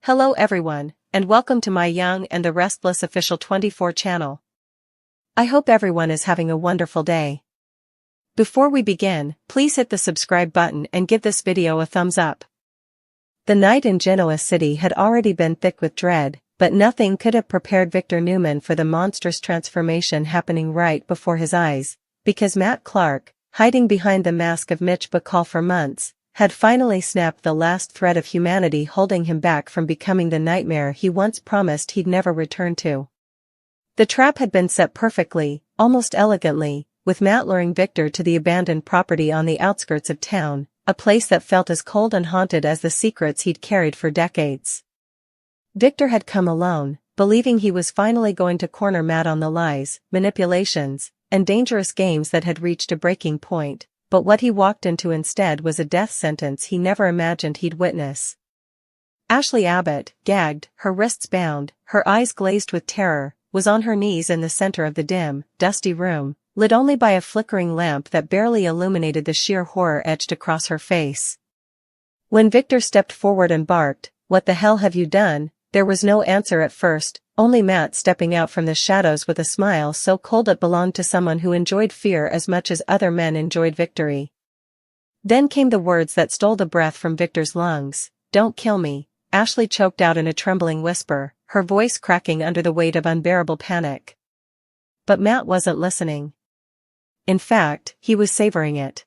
Hello everyone, and welcome to my Young and the Restless Official 24 channel. I hope everyone is having a wonderful day. Before we begin, please hit the subscribe button and give this video a thumbs up. The night in Genoa City had already been thick with dread, but nothing could have prepared Victor Newman for the monstrous transformation happening right before his eyes, because Matt Clark, hiding behind the mask of Mitch Bacall for months, had finally snapped the last thread of humanity holding him back from becoming the nightmare he once promised he'd never return to. The trap had been set perfectly, almost elegantly, with Matt luring Victor to the abandoned property on the outskirts of town, a place that felt as cold and haunted as the secrets he'd carried for decades. Victor had come alone, believing he was finally going to corner Matt on the lies, manipulations, and dangerous games that had reached a breaking point. But what he walked into instead was a death sentence he never imagined he'd witness. Ashley Abbott, gagged, her wrists bound, her eyes glazed with terror, was on her knees in the center of the dim, dusty room, lit only by a flickering lamp that barely illuminated the sheer horror etched across her face. When Victor stepped forward and barked, "What the hell have you done?" there was no answer at first, only Matt stepping out from the shadows with a smile so cold it belonged to someone who enjoyed fear as much as other men enjoyed victory. Then came the words that stole the breath from Victor's lungs. "Don't kill me," Ashley choked out in a trembling whisper, her voice cracking under the weight of unbearable panic. But Matt wasn't listening. In fact, he was savoring it.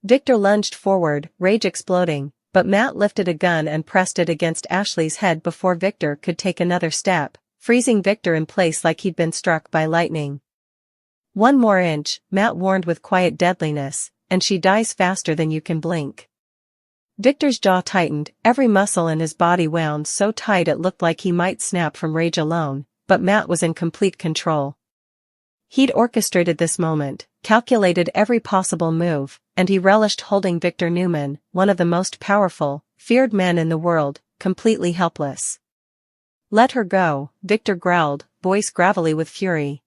Victor lunged forward, rage exploding, but Matt lifted a gun and pressed it against Ashley's head before Victor could take another step, freezing Victor in place like he'd been struck by lightning. "One more inch," Matt warned with quiet deadliness, "and she dies faster than you can blink." Victor's jaw tightened, every muscle in his body wound so tight it looked like he might snap from rage alone, but Matt was in complete control. He'd orchestrated this moment, calculated every possible move, and he relished holding Victor Newman, one of the most powerful, feared men in the world, completely helpless. "Let her go," Victor growled, voice gravelly with fury.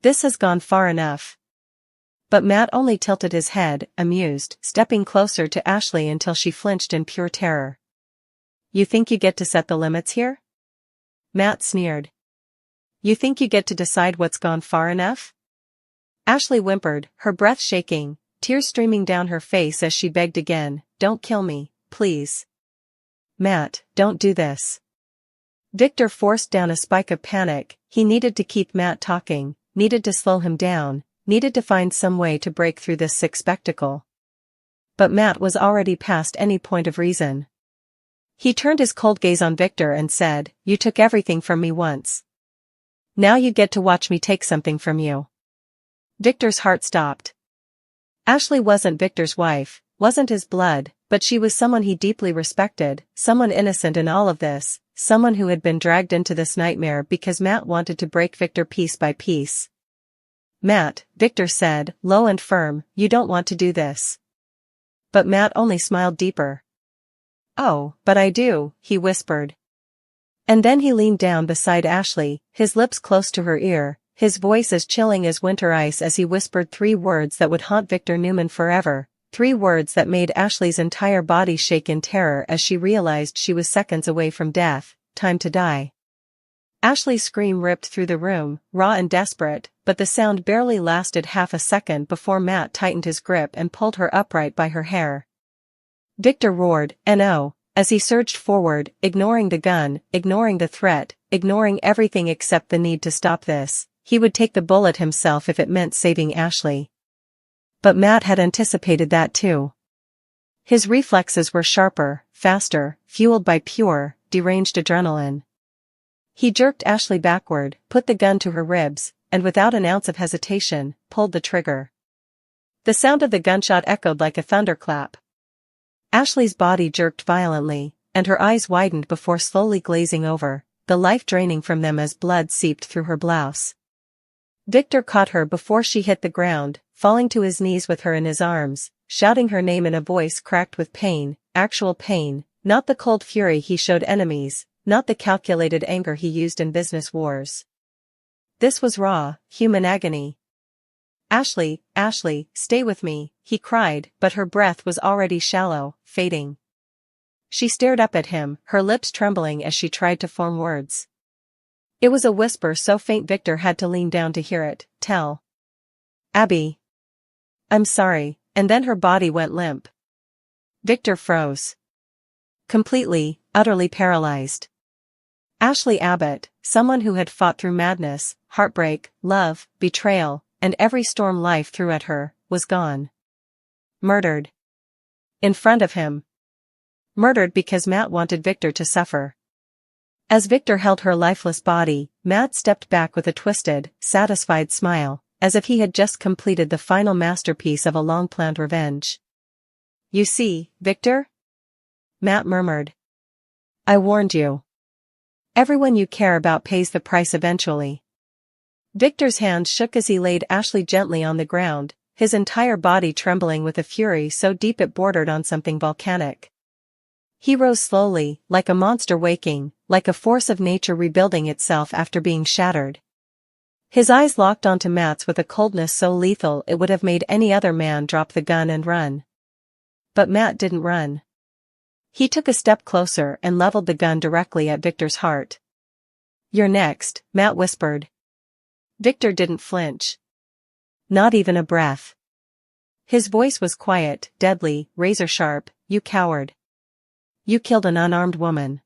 "This has gone far enough." But Matt only tilted his head, amused, stepping closer to Ashley until she flinched in pure terror. "You think you get to set the limits here?" Matt sneered. "You think you get to decide what's gone far enough?" Ashley whimpered, her breath shaking, tears streaming down her face as she begged again, "Don't kill me, please." "Matt, don't do this." Victor forced down a spike of panic. He needed to keep Matt talking, needed to slow him down, needed to find some way to break through this sick spectacle. But Matt was already past any point of reason. He turned his cold gaze on Victor and said, "You took everything from me once. Now you get to watch me take something from you." Victor's heart stopped. Ashley wasn't Victor's wife, wasn't his blood, but she was someone he deeply respected, someone innocent in all of this, someone who had been dragged into this nightmare because Matt wanted to break Victor piece by piece. "Matt," Victor said, low and firm, "you don't want to do this." But Matt only smiled deeper. "Oh, but I do," he whispered. And then he leaned down beside Ashley, his lips close to her ear, his voice as chilling as winter ice as he whispered 3 words that would haunt Victor Newman forever, 3 words that made Ashley's entire body shake in terror as she realized she was seconds away from death. "Time to die." Ashley's scream ripped through the room, raw and desperate, but the sound barely lasted half a second before Matt tightened his grip and pulled her upright by her hair. Victor roared, "No," as he surged forward, ignoring the gun, ignoring the threat, ignoring everything except the need to stop this. He would take the bullet himself if it meant saving Ashley. But Matt had anticipated that too. His reflexes were sharper, faster, fueled by pure, deranged adrenaline. He jerked Ashley backward, put the gun to her ribs, and without an ounce of hesitation, pulled the trigger. The sound of the gunshot echoed like a thunderclap. Ashley's body jerked violently, and her eyes widened before slowly glazing over, the life draining from them as blood seeped through her blouse. Victor caught her before she hit the ground, falling to his knees with her in his arms, shouting her name in a voice cracked with pain, actual pain, not the cold fury he showed enemies, not the calculated anger he used in business wars. This was raw, human agony. "Ashley, Ashley, stay with me," he cried, but her breath was already shallow, fading. she stared up at him, her lips trembling as she tried to form words. It was a whisper so faint Victor had to lean down to hear it. Tell Abby. I'm sorry, and then her body went limp. Victor froze. Completely, utterly paralyzed. Ashley Abbott, someone who had fought through madness, heartbreak, love, betrayal, and every storm life threw at her, was gone. Murdered. In front of him. Murdered because Matt wanted Victor to suffer. As Victor held her lifeless body, Matt stepped back with a twisted, satisfied smile, as if he had just completed the final masterpiece of a long-planned revenge. You see, Victor? Matt murmured. I warned you. Everyone you care about pays the price eventually. Victor's hand shook as he laid Ashley gently on the ground, his entire body trembling with a fury so deep it bordered on something volcanic. He rose slowly, like a monster waking, like a force of nature rebuilding itself after being shattered. His eyes locked onto Matt's with a coldness so lethal it would have made any other man drop the gun and run. But Matt didn't run. He took a step closer and leveled the gun directly at Victor's heart. You're next, Matt whispered. Victor didn't flinch. Not even a breath. His voice was quiet, deadly, razor-sharp. You coward. You killed an unarmed woman.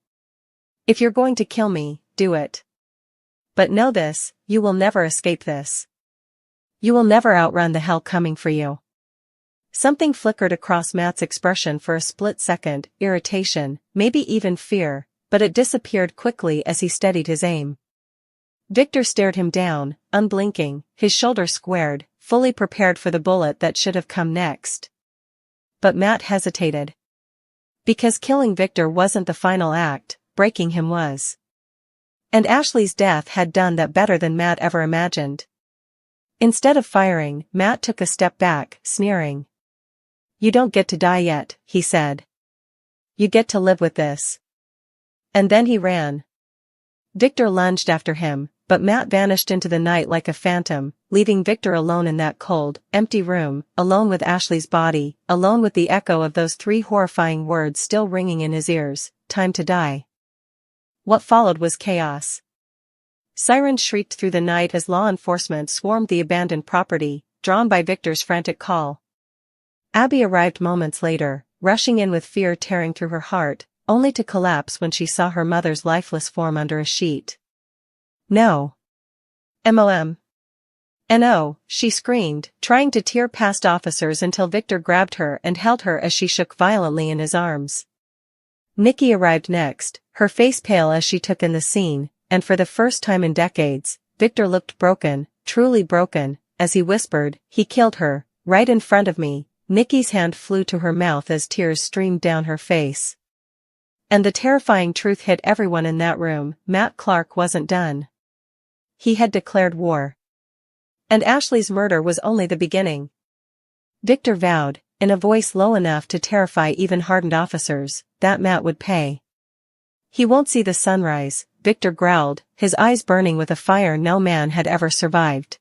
If you're going to kill me, do it. But know this, you will never escape this. You will never outrun the hell coming for you. Something flickered across Matt's expression for a split second, irritation, maybe even fear, but it disappeared quickly as he steadied his aim. Victor stared him down, unblinking, his shoulders squared, fully prepared for the bullet that should have come next. But Matt hesitated. Because killing Victor wasn't the final act, breaking him was. And Ashley's death had done that better than Matt ever imagined. Instead of firing, Matt took a step back, sneering. You don't get to die yet, he said. You get to live with this. And then he ran. Victor lunged after him, but Matt vanished into the night like a phantom, leaving Victor alone in that cold, empty room, alone with Ashley's body, alone with the echo of those 3 horrifying words still ringing in his ears, time to die. What followed was chaos. Sirens shrieked through the night as law enforcement swarmed the abandoned property, drawn by Victor's frantic call. Abby arrived moments later, rushing in with fear tearing through her heart, only to collapse when she saw her mother's lifeless form under a sheet. No. MOM. No, she screamed, trying to tear past officers until Victor grabbed her and held her as she shook violently in his arms. Nikki arrived next, her face pale as she took in the scene, and for the first time in decades, Victor looked broken, truly broken, as he whispered, he killed her, right in front of me. Nikki's hand flew to her mouth as tears streamed down her face. And the terrifying truth hit everyone in that room, Matt Clark wasn't done. He had declared war. And Ashley's murder was only the beginning. Victor vowed, in a voice low enough to terrify even hardened officers, that Matt would pay. He won't see the sunrise, Victor growled, his eyes burning with a fire no man had ever survived.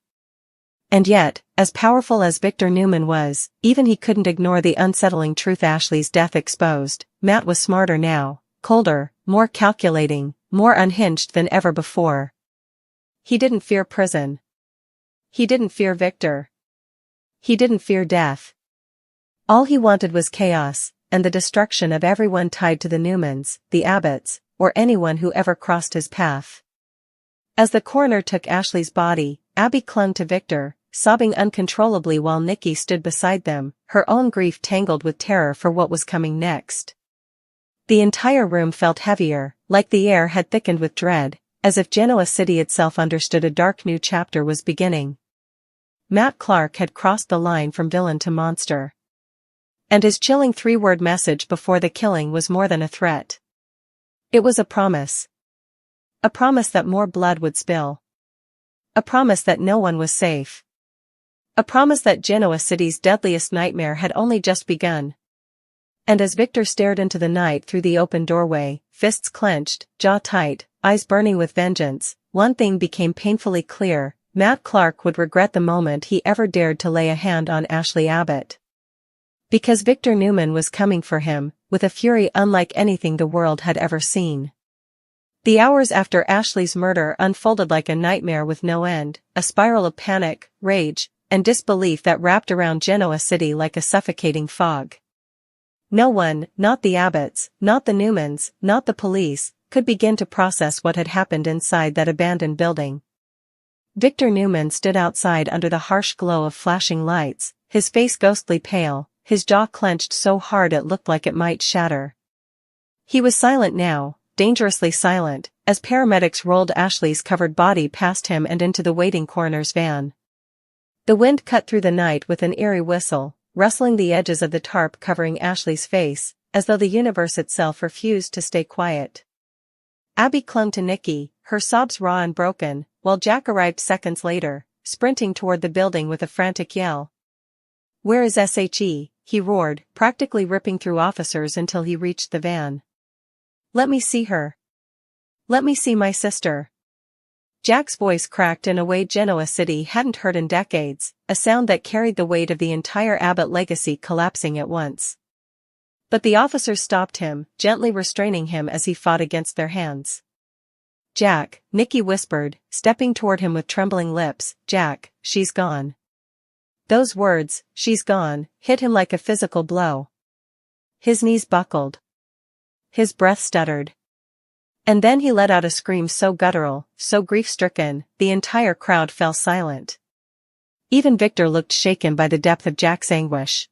And yet, as powerful as Victor Newman was, even he couldn't ignore the unsettling truth Ashley's death exposed. Matt was smarter now, colder, more calculating, more unhinged than ever before. He didn't fear prison. He didn't fear Victor. He didn't fear death. All he wanted was chaos, and the destruction of everyone tied to the Newmans, the Abbotts, or anyone who ever crossed his path. As the coroner took Ashley's body, Abby clung to Victor, sobbing uncontrollably while Nikki stood beside them, her own grief tangled with terror for what was coming next. The entire room felt heavier, like the air had thickened with dread, as if Genoa City itself understood a dark new chapter was beginning. Matt Clark had crossed the line from villain to monster. And his chilling 3-word message before the killing was more than a threat. It was a promise. A promise that more blood would spill. A promise that no one was safe. A promise that Genoa City's deadliest nightmare had only just begun. And as Victor stared into the night through the open doorway, fists clenched, jaw tight, eyes burning with vengeance, one thing became painfully clear: Matt Clark would regret the moment he ever dared to lay a hand on Ashley Abbott. Because Victor Newman was coming for him, with a fury unlike anything the world had ever seen. The hours after Ashley's murder unfolded like a nightmare with no end, a spiral of panic, rage, and disbelief that wrapped around Genoa City like a suffocating fog. No one, not the Abbotts, not the Newmans, not the police, could begin to process what had happened inside that abandoned building. Victor Newman stood outside under the harsh glow of flashing lights, his face ghostly pale, his jaw clenched so hard it looked like it might shatter. He was silent now, dangerously silent, as paramedics rolled Ashley's covered body past him and into the waiting coroner's van. The wind cut through the night with an eerie whistle, rustling the edges of the tarp covering Ashley's face, as though the universe itself refused to stay quiet. Abby clung to Nikki, her sobs raw and broken, while Jack arrived seconds later, sprinting toward the building with a frantic yell. "Where is SHE?" he roared, practically ripping through officers until he reached the van. "Let me see her. Let me see my sister." Jack's voice cracked in a way Genoa City hadn't heard in decades, a sound that carried the weight of the entire Abbott legacy collapsing at once. But the officers stopped him, gently restraining him as he fought against their hands. "Jack," Nikki whispered, stepping toward him with trembling lips, "Jack, she's gone." Those words, "she's gone," hit him like a physical blow. His knees buckled. His breath stuttered. And then he let out a scream so guttural, so grief-stricken, the entire crowd fell silent. Even Victor looked shaken by the depth of Jack's anguish.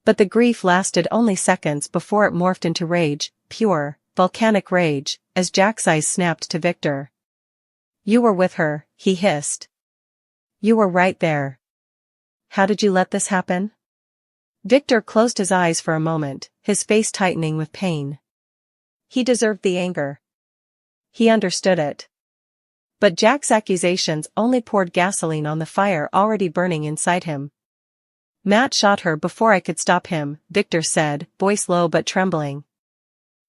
But the grief lasted only seconds before it morphed into rage, pure, volcanic rage, as Jack's eyes snapped to Victor. "You were with her," he hissed. "You were right there. How did you let this happen?" Victor closed his eyes for a moment, his face tightening with pain. He deserved the anger. He understood it. But Jack's accusations only poured gasoline on the fire already burning inside him. "Matt shot her before I could stop him," Victor said, voice low but trembling.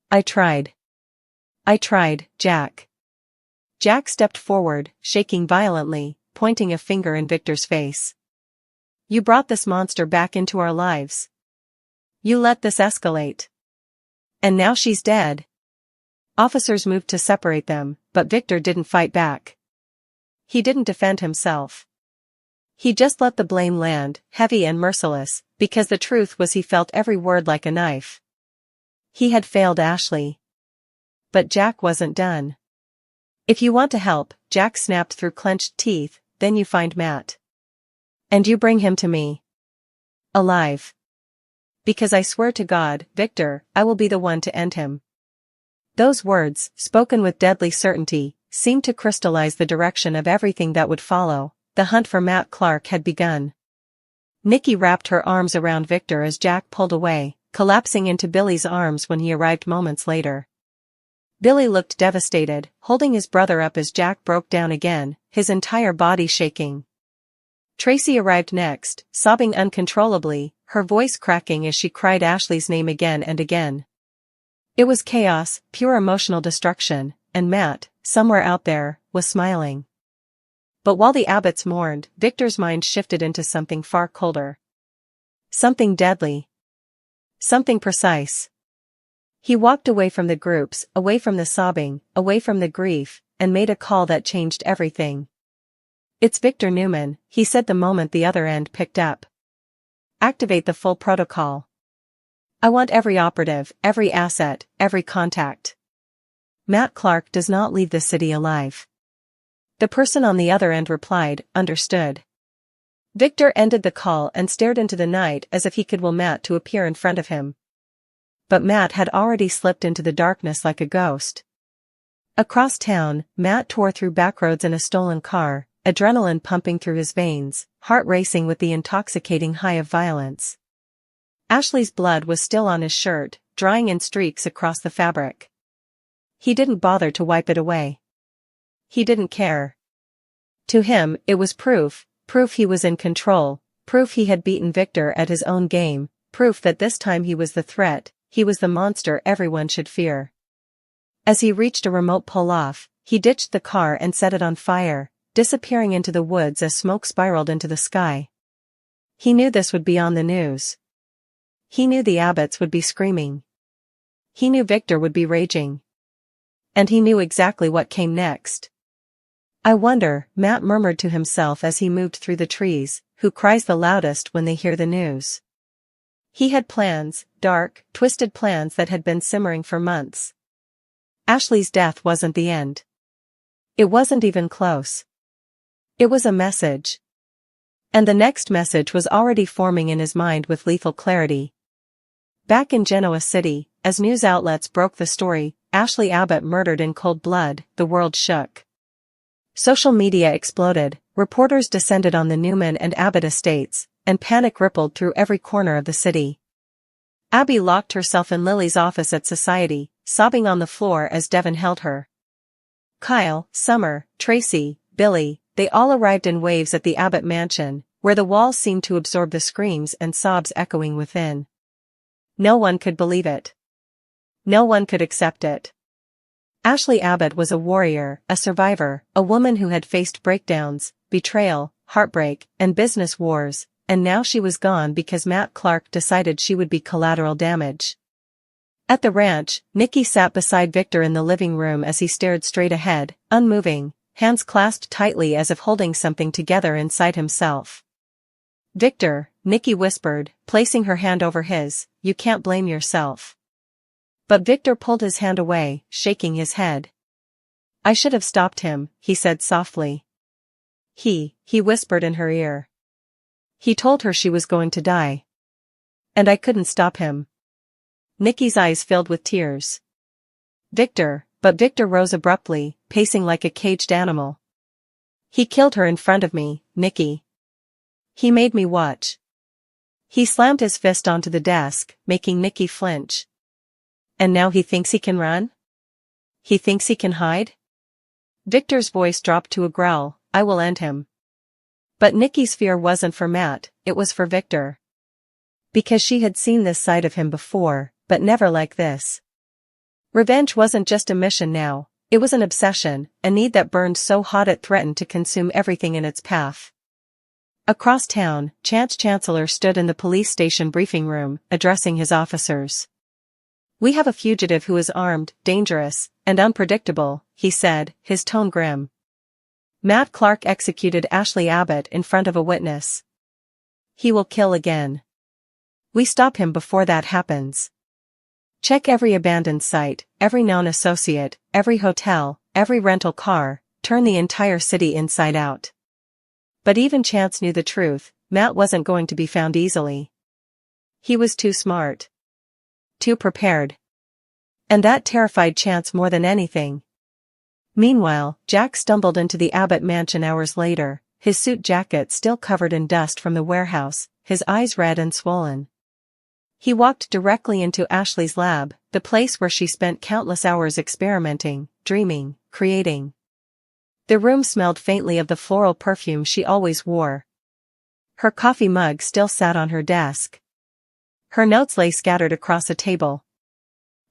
I tried, Jack." Jack stepped forward, shaking violently, pointing a finger in Victor's face. "You brought this monster back into our lives. You let this escalate. And now she's dead." Officers moved to separate them, but Victor didn't fight back. He didn't defend himself. He just let the blame land, heavy and merciless, because the truth was he felt every word like a knife. He had failed Ashley. But Jack wasn't done. "If you want to help," Jack snapped through clenched teeth, "then you find Matt. And you bring him to me. Alive. Because I swear to God, Victor, I will be the one to end him." Those words, spoken with deadly certainty, seemed to crystallize the direction of everything that would follow. The hunt for Matt Clark had begun. Nikki wrapped her arms around Victor as Jack pulled away, collapsing into Billy's arms when he arrived moments later. Billy looked devastated, holding his brother up as Jack broke down again, his entire body shaking. Tracy arrived next, sobbing uncontrollably, her voice cracking as she cried Ashley's name again and again. It was chaos, pure emotional destruction, and Matt, somewhere out there, was smiling. But while the Abbotts mourned, Victor's mind shifted into something far colder. Something deadly. Something precise. He walked away from the groups, away from the sobbing, away from the grief, and made a call that changed everything. "It's Victor Newman," he said the moment the other end picked up. "Activate the full protocol. I want every operative, every asset, every contact. Matt Clark does not leave the city alive." The person on the other end replied, "Understood." Victor ended the call and stared into the night as if he could will Matt to appear in front of him. But Matt had already slipped into the darkness like a ghost. Across town, Matt tore through backroads in a stolen car, adrenaline pumping through his veins, heart racing with the intoxicating high of violence. Ashley's blood was still on his shirt, drying in streaks across the fabric. He didn't bother to wipe it away. He didn't care. To him, it was proof he was in control, proof he had beaten Victor at his own game, proof that this time he was the threat, he was the monster everyone should fear. As he reached a remote pull-off, he ditched the car and set it on fire, disappearing into the woods as smoke spiraled into the sky. He knew this would be on the news. He knew the Abbotts would be screaming. He knew Victor would be raging. And he knew exactly what came next. I wonder, Matt murmured to himself as he moved through the trees, who cries the loudest when they hear the news. He had plans, dark, twisted plans that had been simmering for months. Ashley's death wasn't the end. It wasn't even close. It was a message. And the next message was already forming in his mind with lethal clarity. Back in Genoa City, as news outlets broke the story, Ashley Abbott murdered in cold blood, the world shook. Social media exploded, reporters descended on the Newman and Abbott estates, and panic rippled through every corner of the city. Abby locked herself in Lily's office at Society, sobbing on the floor as Devon held her. Kyle, Summer, Tracy, Billy, they all arrived in waves at the Abbott mansion, where the walls seemed to absorb the screams and sobs echoing within. No one could believe it. No one could accept it. Ashley Abbott was a warrior, a survivor, a woman who had faced breakdowns, betrayal, heartbreak, and business wars, and now she was gone because Matt Clark decided she would be collateral damage. At the ranch, Nikki sat beside Victor in the living room as he stared straight ahead, unmoving, hands clasped tightly as if holding something together inside himself. "Victor," Nikki whispered, placing her hand over his, "you can't blame yourself." But Victor pulled his hand away, shaking his head. "I should have stopped him," he said softly. He whispered in her ear. "He told her she was going to die. And I couldn't stop him." Nikki's eyes filled with tears. Victor rose abruptly, pacing like a caged animal. "He killed her in front of me, Nikki. He made me watch." He slammed his fist onto the desk, making Nikki flinch. "And now he thinks he can run? He thinks he can hide?" Victor's voice dropped to a growl, "I will end him." But Nikki's fear wasn't for Matt, it was for Victor. Because she had seen this side of him before, but never like this. Revenge wasn't just a mission now, it was an obsession, a need that burned so hot it threatened to consume everything in its path. Across town, Chance Chancellor stood in the police station briefing room, addressing his officers. "We have a fugitive who is armed, dangerous, and unpredictable," he said, his tone grim. "Matt Clark executed Ashley Abbott in front of a witness. He will kill again. We stop him before that happens. Check every abandoned site, every known associate, every hotel, every rental car, turn the entire city inside out." But even Chance knew the truth, Matt wasn't going to be found easily. He was too smart. Too prepared. And that terrified Chance more than anything. Meanwhile, Jack stumbled into the Abbott mansion hours later, his suit jacket still covered in dust from the warehouse, his eyes red and swollen. He walked directly into Ashley's lab, the place where she spent countless hours experimenting, dreaming, creating. The room smelled faintly of the floral perfume she always wore. Her coffee mug still sat on her desk. Her notes lay scattered across a table.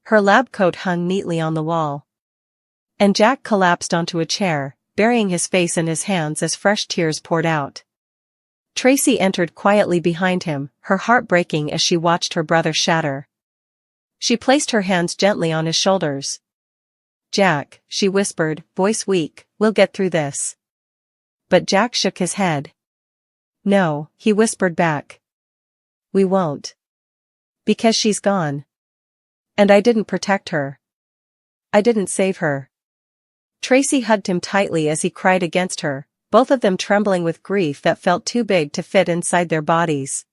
Her lab coat hung neatly on the wall. And Jack collapsed onto a chair, burying his face in his hands as fresh tears poured out. Tracy entered quietly behind him, her heart breaking as she watched her brother shatter. She placed her hands gently on his shoulders. "Jack," she whispered, voice weak, "we'll get through this." But Jack shook his head. "No," he whispered back. "We won't. Because she's gone. And I didn't protect her. I didn't save her." Tracy hugged him tightly as he cried against her, both of them trembling with grief that felt too big to fit inside their bodies.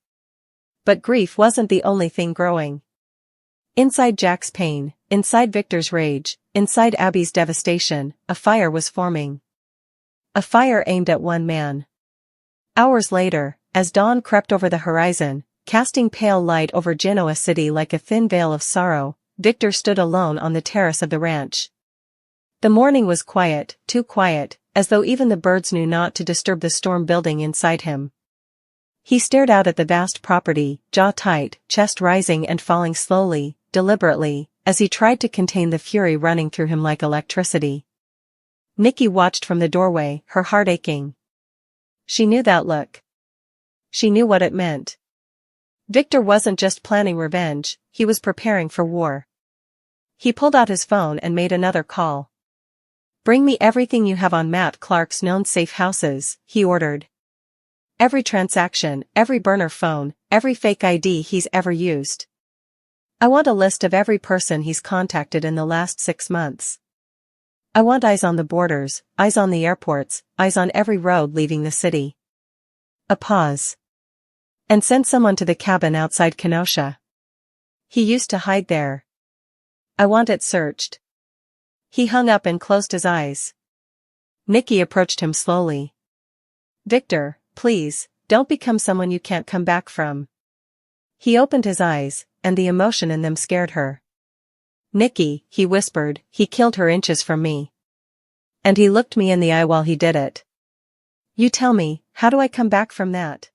But grief wasn't the only thing growing. Inside Jack's pain, inside Victor's rage, inside Abby's devastation, a fire was forming. A fire aimed at one man. Hours later, as dawn crept over the horizon, casting pale light over Genoa City like a thin veil of sorrow, Victor stood alone on the terrace of the ranch. The morning was quiet, too quiet, as though even the birds knew not to disturb the storm building inside him. He stared out at the vast property, jaw tight, chest rising and falling slowly, deliberately, as he tried to contain the fury running through him like electricity. Nikki watched from the doorway, her heart aching. She knew that look. She knew what it meant. Victor wasn't just planning revenge, he was preparing for war. He pulled out his phone and made another call. Bring me everything you have on Matt Clark's known safe houses, he ordered. Every transaction, every burner phone, every fake ID he's ever used. I want a list of every person he's contacted in the last 6 months. I want eyes on the borders, eyes on the airports, eyes on every road leaving the city. A pause. And send someone to the cabin outside Kenosha. He used to hide there. I want it searched. He hung up and closed his eyes. Nikki approached him slowly. Victor, please, don't become someone you can't come back from. He opened his eyes, and the emotion in them scared her. Nikki, he whispered, he killed her inches from me. And he looked me in the eye while he did it. You tell me, how do I come back from that?